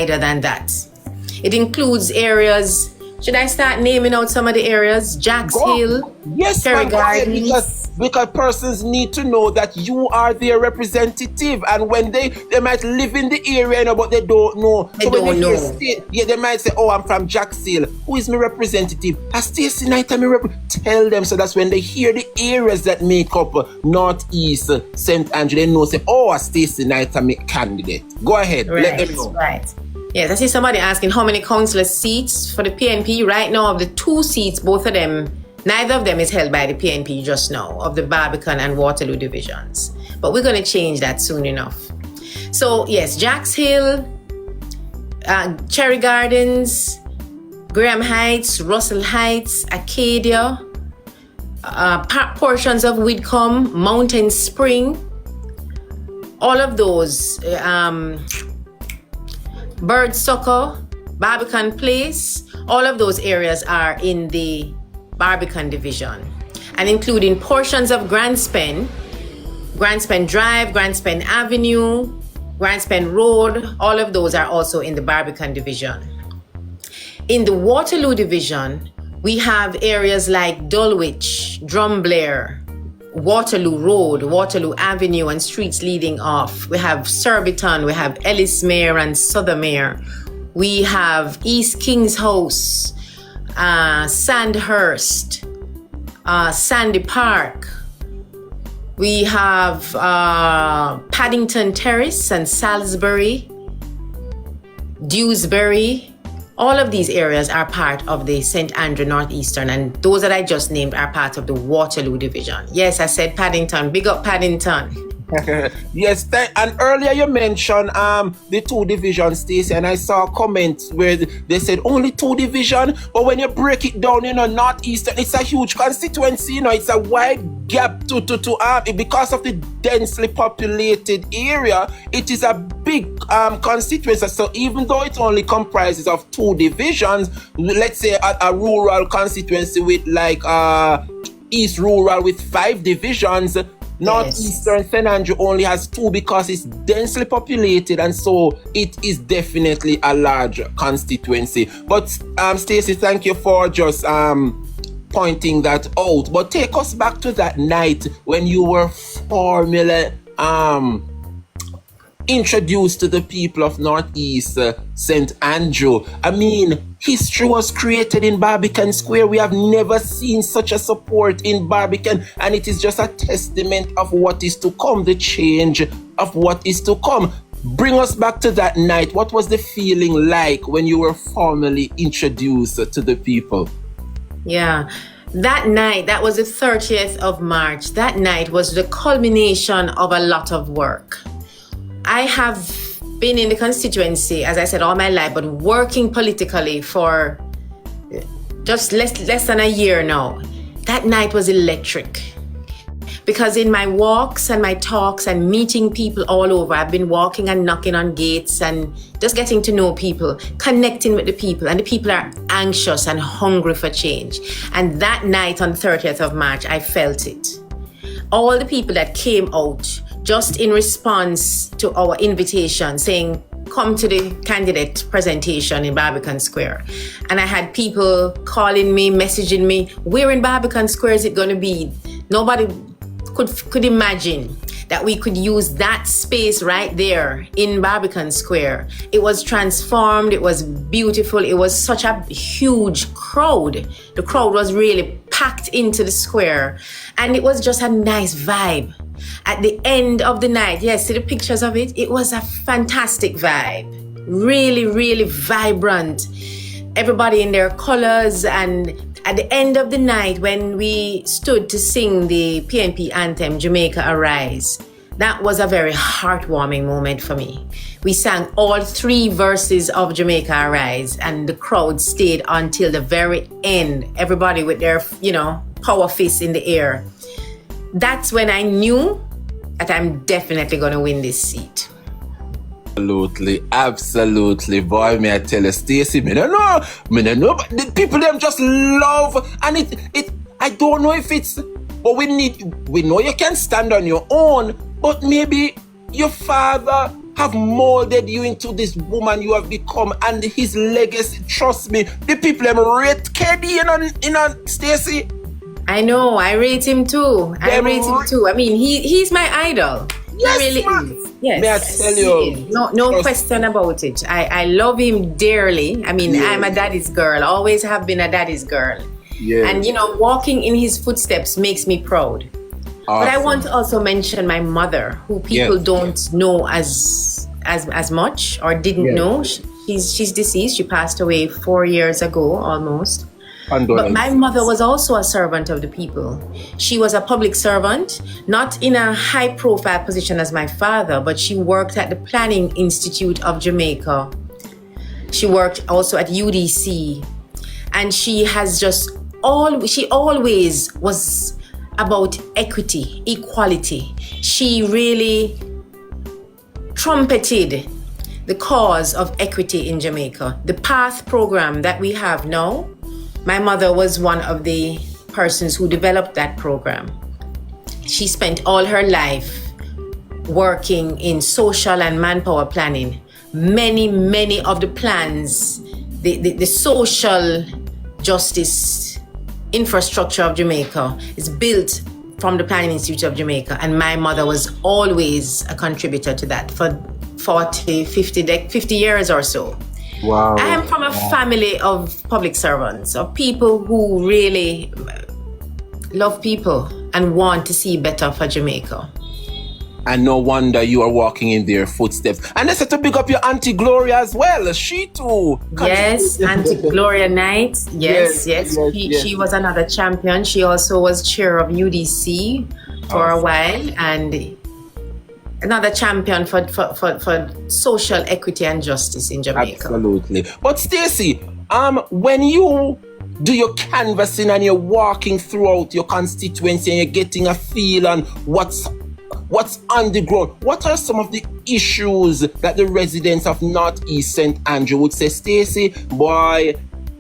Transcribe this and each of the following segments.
wider than that. It includes areas. Should I start naming out some of the areas? Jacks Hill, yes, Cherry Gardens. Because persons need to know that you are their representative, and when they might live in the area, you know, but they don't know. They don't know. They might say, "Oh, I'm from Jacks Hill. Who is my representative?" Stacey Knight, tell them, so that's when they hear the areas that make up Northeast St. Andrew, they know, say, "Oh, Stacey Knight, I'm a candidate." Go ahead, let them know. Right. Yes, I see somebody asking how many councillor seats for the PNP. Right now, of the 2 seats, both of them, neither of them is held by the PNP just now, of the Barbican and Waterloo divisions. But we're going to change that soon enough. So, yes, Jacks Hill, Cherry Gardens, Graham Heights, Russell Heights, Acadia, portions of Whitcomb, Mountain Spring, all of those, Birdsucker, Barbican Place, all of those areas are in the Barbican division, and including portions of Grandspend Drive, Grandspend Avenue, Grandspend Road, all of those are also in the Barbican division. In the Waterloo division, we have areas like Dulwich, Drumblair, Waterloo Road, Waterloo Avenue, and streets leading off. We have Surbiton, we have Ellismere and Southermere. We have East King's House, Sandhurst, Sandy Park. We have Paddington Terrace and Salisbury, Dewsbury. All of these areas are part of the St. Andrew Northeastern, and those that I just named are part of the Waterloo division. Yes, I said Paddington. Big up Paddington. Yes, and earlier you mentioned the 2 divisions, Stacey, and I saw comments where they said only 2 divisions, but when you break it down, you know, Northeastern, it's a huge constituency, you know, it's a wide gap to because of the densely populated area, it is a big constituency. So even though it only comprises of 2 divisions, let's say a rural constituency with like East Rural with 5 divisions, Northeastern St. Andrew only has 2 because it's densely populated, and so it is definitely a large constituency. But Stacey, thank you for just pointing that out. But take us back to that night when you were formally introduced to the people of Northeast St. Andrew. I mean, history was created in Barbican Square. We have never seen such a support in Barbican, and it is just a testament of what is to come, the change of what is to come. Bring us back to that night. What was the feeling like when you were formally introduced to the people? Yeah. That night, that was the 30th of March. That night was the culmination of a lot of work. I have been in the constituency, as I said, all my life, but working politically for just less than a year now. That night was electric. Because in my walks and my talks and meeting people all over, I've been walking and knocking on gates and just getting to know people, connecting with the people. And the people are anxious and hungry for change. And that night on 30th of March, I felt it. All the people that came out just in response to our invitation saying, come to the candidate presentation in Barbican Square. And I had people calling me, messaging me, where in Barbican Square is it going to be? Nobody could imagine that we could use that space right there in Barbican Square. It was transformed, it was beautiful, it was such a huge crowd. The crowd was really packed into the square, and it was just a nice vibe. At the end of the night, yes, see the pictures of it? It was a fantastic vibe. Really, really vibrant. Everybody in their colors, and at the end of the night, when we stood to sing the PNP anthem, Jamaica Arise, that was a very heartwarming moment for me. We sang all 3 verses of Jamaica Arise, and the crowd stayed until the very end. Everybody with their, power fists in the air. That's when I knew that I'm definitely going to win this seat. Absolutely. Boy, may I tell you, Stacey, me no know, but the people them just love, and it I don't know if it's, but we know you can stand on your own, but maybe your father have molded you into this woman you have become, and his legacy, trust me, the people them rate KD, Stacey. I know, I rate him too. I mean, he's my idol. Yes, he really man. is. Yes. May I tell you? No question about it. I love him dearly. I mean, I'm a daddy's girl. Always have been a daddy's girl. Yeah. And walking in his footsteps makes me proud. Awesome. But I want to also mention my mother, who people don't know as much or didn't know. She's deceased. She passed away 4 years ago almost. But my mother was also a servant of the people. She was a public servant, not in a high-profile position as my father, but she worked at the Planning Institute of Jamaica. She worked also at UDC. And she has she always was about equity, equality. She really trumpeted the cause of equity in Jamaica. The PATH program that we have now, my mother was one of the persons who developed that program. She spent all her life working in social and manpower planning. Many of the plans, the social justice infrastructure of Jamaica is built from the Planning Institute of Jamaica. And my mother was always a contributor to that for 50 years or so. Wow. I am from a family of public servants, of people who really love people and want to see better for Jamaica. And no wonder you are walking in their footsteps. And I said to pick up your Auntie Gloria as well. She too. Yes, Auntie Gloria Knight. Yes. She was another champion. She also was chair of UDC for a while, and another champion for social equity and justice in Jamaica. Absolutely. But Stacey, when you do your canvassing and you're walking throughout your constituency and you're getting a feel on what's on the ground, what are some of the issues that the residents of Northeast St. Andrew would say, Stacey, boy,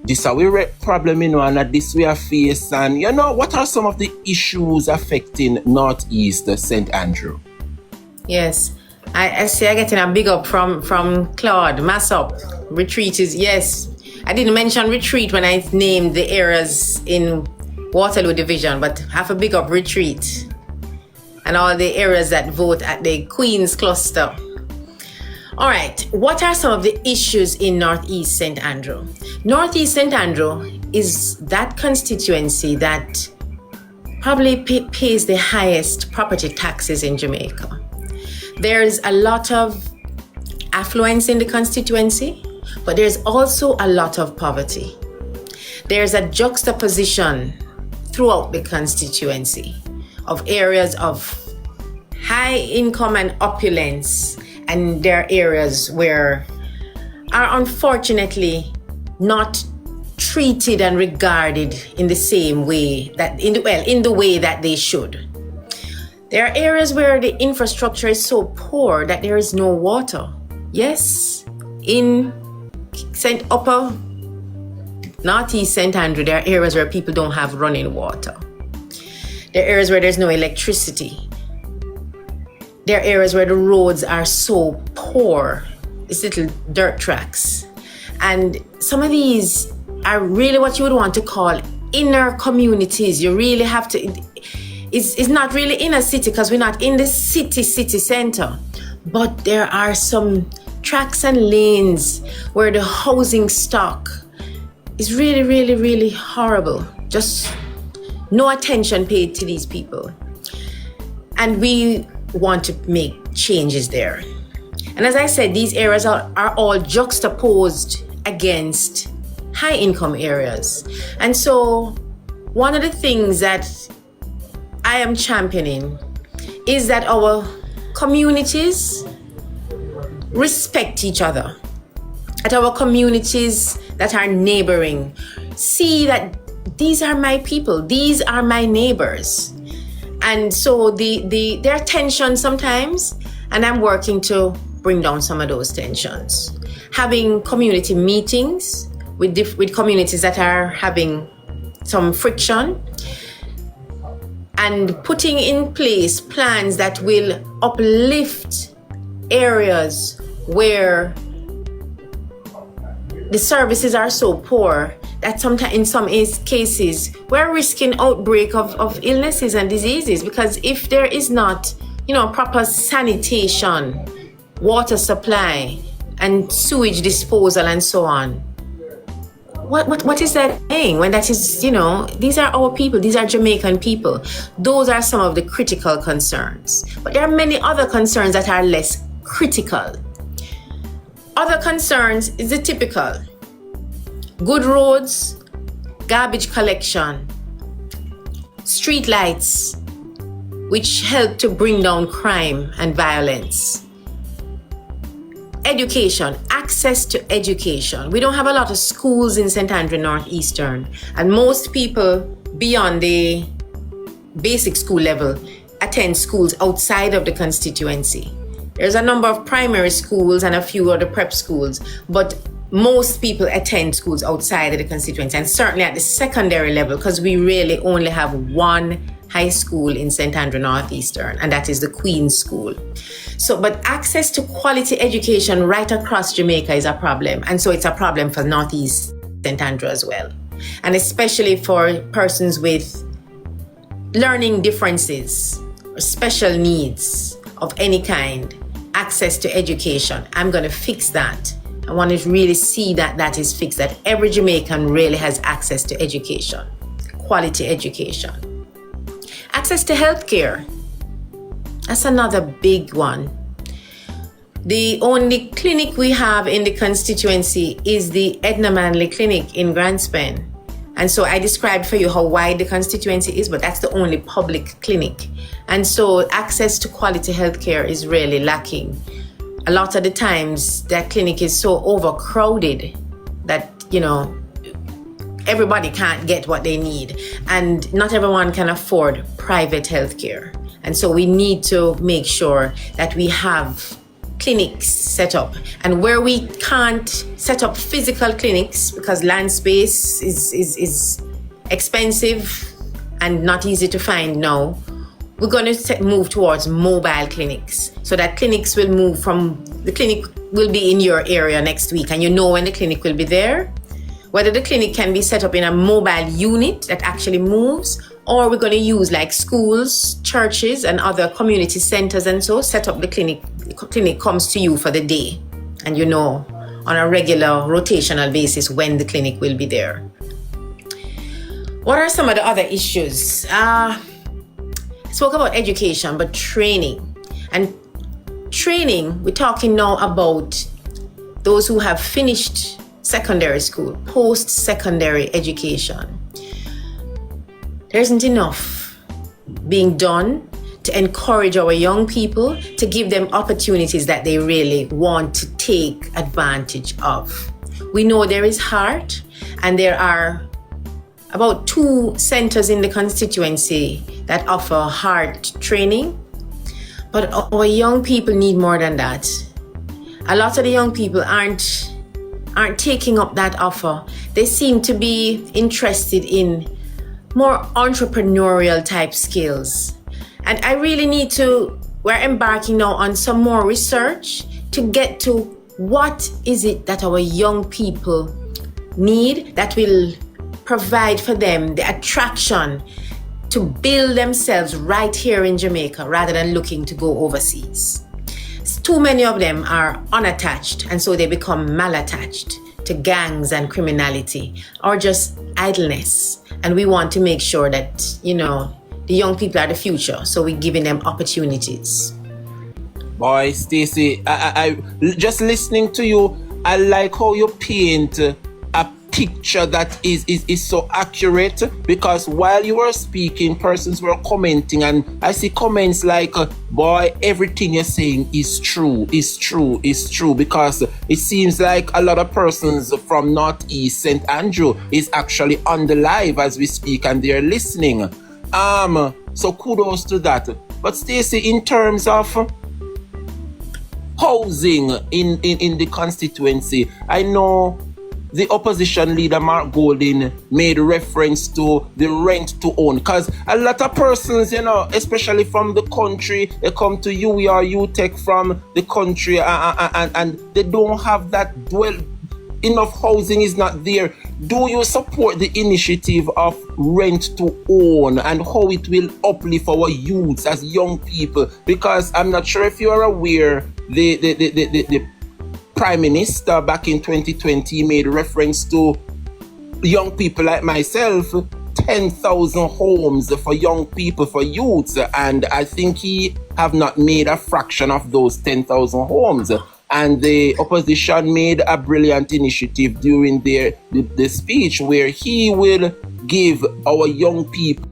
this is a problem, and that this we are face, and what are some of the issues affecting Northeast St. Andrew? Yes, I see I'm getting a big up from Claude. Mass up. Retreat is, yes. I didn't mention retreat when I named the areas in Waterloo Division, but have a big up retreat and all the areas that vote at the Queen's Cluster. All right, what are some of the issues in Northeast St. Andrew? Northeast St. Andrew is that constituency that probably pays the highest property taxes in Jamaica. There's a lot of affluence in the constituency, but there's also a lot of poverty. There's a juxtaposition throughout the constituency of areas of high income and opulence, and there are areas where are unfortunately not treated and regarded in the same way that in the way that they should. There are areas where the infrastructure is so poor that there is no water. Yes, in Upper Northeast St. Andrew, there are areas where people don't have running water. There are areas where there's no electricity. There are areas where the roads are so poor. It's little dirt tracks. And some of these are really what you would want to call inner communities. You really have to... It's not really in a city because we're not in the city center. But there are some tracks and lanes where the housing stock is really, really, really horrible. Just no attention paid to these people. And we want to make changes there. And as I said, these areas are all juxtaposed against high income areas. And so one of the things that I am championing is that our communities respect each other. That our communities that are neighboring see that these are my people, these are my neighbors. And so there are tensions sometimes, and I'm working to bring down some of those tensions. Having community meetings with communities that are having some friction, and putting in place plans that will uplift areas where the services are so poor that sometimes in some cases we're risking outbreak of illnesses and diseases, because if there is not, proper sanitation, water supply, and sewage disposal and so on, what is that thing when that is, these are our people, these are Jamaican people. Those are some of the critical concerns. But there are many other concerns that are less critical. Other concerns is the typical: good roads, garbage collection, street lights, which help to bring down crime and violence. Education, access to education. We don't have a lot of schools in St. Andrew Northeastern, and most people beyond the basic school level attend schools outside of the constituency. There's a number of primary schools and a few other prep schools, but most people attend schools outside of the constituency, and certainly at the secondary level, because we really only have one high school in St. Andrew Northeastern, and that is the Queen's School. But access to quality education right across Jamaica is a problem, and so it's a problem for Northeast St. Andrew as well, and especially for persons with learning differences or special needs of any kind. Access to education, I'm going to fix that. I want to really see that is fixed, that every Jamaican really has access to education, quality education. Access to healthcare, that's another big one. The only clinic we have in the constituency is the Edna Manley Clinic in Grantspen. And so I described for you how wide the constituency is, but that's the only public clinic. And so access to quality healthcare is really lacking. A lot of the times that clinic is so overcrowded that, everybody can't get what they need, and not everyone can afford private healthcare. And so we need to make sure that we have clinics set up, and where we can't set up physical clinics because land space is expensive and not easy to find now, we're going to move towards mobile clinics, so that clinics will move from, the clinic will be in your area next week and when the clinic will be there. Whether the clinic can be set up in a mobile unit that actually moves, or we're going to use like schools, churches, and other community centers, and so set up the clinic. The clinic comes to you for the day, and on a regular rotational basis when the clinic will be there. What are some of the other issues? I spoke about education, but training. And training, we're talking now about those who have finished secondary school, post-secondary education. There isn't enough being done to encourage our young people, to give them opportunities that they really want to take advantage of. We know there is heart, and there are about 2 centers in the constituency that offer heart training, but our young people need more than that. A lot of the young people aren't taking up that offer. They seem to be interested in more entrepreneurial type skills. And I really we're embarking now on some more research to get to what is it that our young people need that will provide for them the attraction to build themselves right here in Jamaica rather than looking to go overseas. Too many of them are unattached, and so they become malattached to gangs and criminality or just idleness. And we want to make sure that, the young people are the future, so we're giving them opportunities. Boy, Stacey, I just listening to you, I like how you paint a picture that is so accurate, because while you were speaking, persons were commenting, and I see comments like, boy, everything you're saying is true, because it seems like a lot of persons from Northeast St. Andrew is actually on the live as we speak, and they're listening. So kudos to that. But Stacey, in terms of housing in the constituency, I know the opposition leader Mark Golding made reference to the rent to own, because a lot of persons, especially from the country, they come to UE or UTech from the country and they don't have that enough housing is not there. Do you support the initiative of rent to own and how it will uplift our youths as young people? Because I'm not sure if you are aware, the Prime Minister back in 2020 made reference to young people like myself, 10,000 homes for young people, for youths, and I think he have not made a fraction of those 10,000 homes. And the opposition made a brilliant initiative during the speech where he will give our young people